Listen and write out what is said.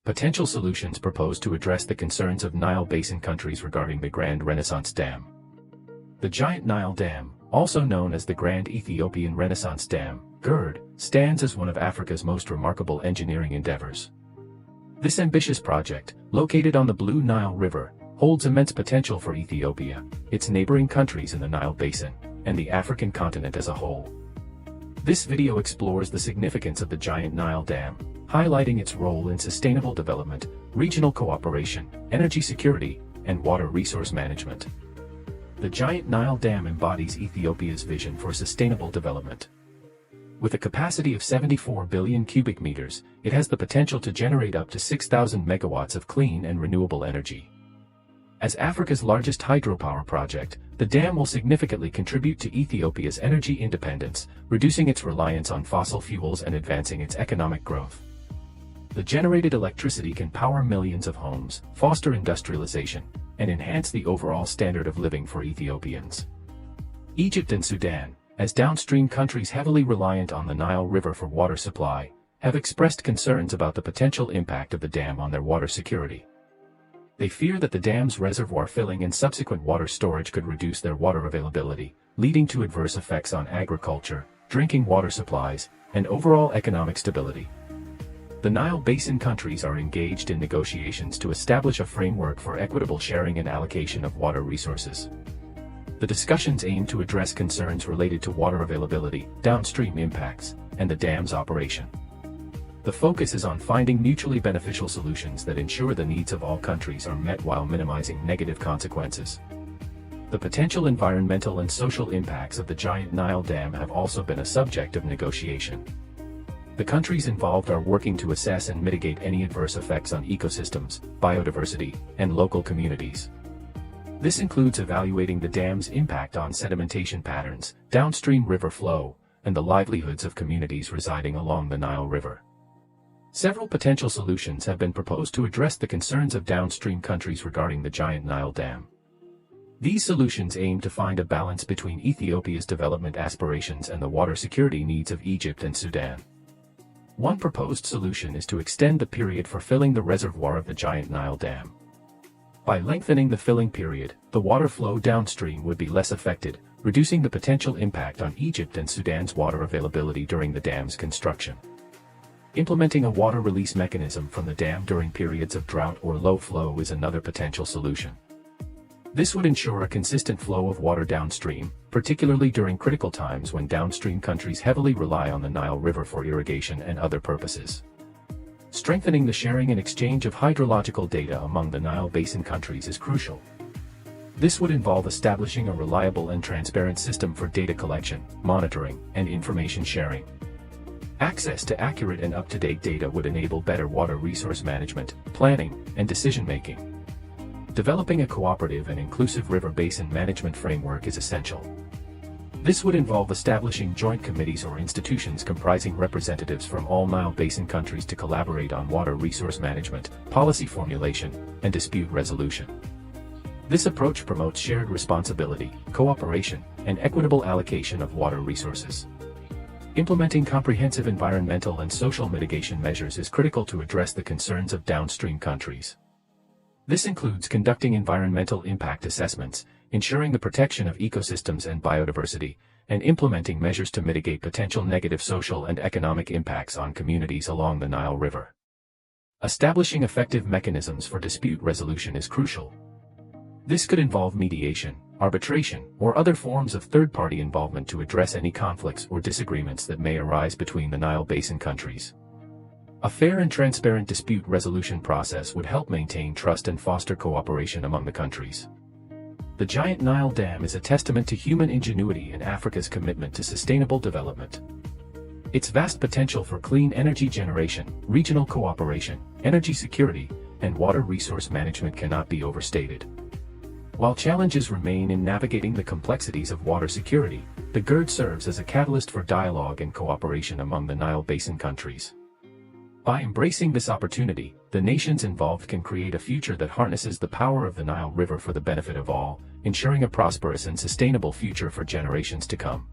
Potential solutions proposed to address the concerns of Nile Basin countries regarding the Grand Renaissance Dam. The Giant Nile Dam, also known as the Grand Ethiopian Renaissance Dam, GERD, stands as one of Africa's most remarkable engineering endeavors. This ambitious project, located on the Blue Nile River, holds immense potential for Ethiopia, its neighboring countries in the Nile Basin, and the African continent as a whole. This video explores the significance of the Giant Nile Dam, highlighting its role in sustainable development, regional cooperation, energy security, and water resource management. The Giant Nile Dam embodies Ethiopia's vision for sustainable development. With a capacity of 74 billion cubic meters, it has the potential to generate up to 6,000 megawatts of clean and renewable energy. As Africa's largest hydropower project, the dam will significantly contribute to Ethiopia's energy independence, reducing its reliance on fossil fuels and advancing its economic growth. The generated electricity can power millions of homes, foster industrialization, and enhance the overall standard of living for Ethiopians. Egypt and Sudan, as downstream countries heavily reliant on the Nile River for water supply, have expressed concerns about the potential impact of the dam on their water security. They fear that the dam's reservoir filling and subsequent water storage could reduce their water availability, leading to adverse effects on agriculture, drinking water supplies, and overall economic stability. The Nile Basin countries are engaged in negotiations to establish a framework for equitable sharing and allocation of water resources. The discussions aim to address concerns related to water availability, downstream impacts, and the dam's operation. The focus is on finding mutually beneficial solutions that ensure the needs of all countries are met while minimizing negative consequences. The potential environmental and social impacts of the Giant Nile Dam have also been a subject of negotiation. The countries involved are working to assess and mitigate any adverse effects on ecosystems, biodiversity, and local communities. This includes evaluating the dam's impact on sedimentation patterns, downstream river flow, and the livelihoods of communities residing along the Nile River. Several potential solutions have been proposed to address the concerns of downstream countries regarding the Giant Nile Dam. These solutions aim to find a balance between Ethiopia's development aspirations and the water security needs of Egypt and Sudan. One proposed solution is to extend the period for filling the reservoir of the Giant Nile Dam. By lengthening the filling period, the water flow downstream would be less affected, reducing the potential impact on Egypt and Sudan's water availability during the dam's construction. Implementing a water release mechanism from the dam during periods of drought or low flow is another potential solution. This would ensure a consistent flow of water downstream, particularly during critical times when downstream countries heavily rely on the Nile River for irrigation and other purposes. Strengthening the sharing and exchange of hydrological data among the Nile Basin countries is crucial. This would involve establishing a reliable and transparent system for data collection, monitoring, and information sharing. Access to accurate and up-to-date data would enable better water resource management, planning, and decision-making. Developing a cooperative and inclusive river basin management framework is essential. This would involve establishing joint committees or institutions comprising representatives from all Nile Basin countries to collaborate on water resource management, policy formulation, and dispute resolution. This approach promotes shared responsibility, cooperation, and equitable allocation of water resources. Implementing comprehensive environmental and social mitigation measures is critical to address the concerns of downstream countries. This includes conducting environmental impact assessments, ensuring the protection of ecosystems and biodiversity, and implementing measures to mitigate potential negative social and economic impacts on communities along the Nile River. Establishing effective mechanisms for dispute resolution is crucial. This could involve mediation, arbitration, or other forms of third-party involvement to address any conflicts or disagreements that may arise between the Nile Basin countries. A fair and transparent dispute resolution process would help maintain trust and foster cooperation among the countries. The Giant Nile Dam is a testament to human ingenuity and Africa's commitment to sustainable development. Its vast potential for clean energy generation, regional cooperation, energy security, and water resource management cannot be overstated. While challenges remain in navigating the complexities of water security, the GERD serves as a catalyst for dialogue and cooperation among the Nile Basin countries. By embracing this opportunity, the nations involved can create a future that harnesses the power of the Nile River for the benefit of all, ensuring a prosperous and sustainable future for generations to come.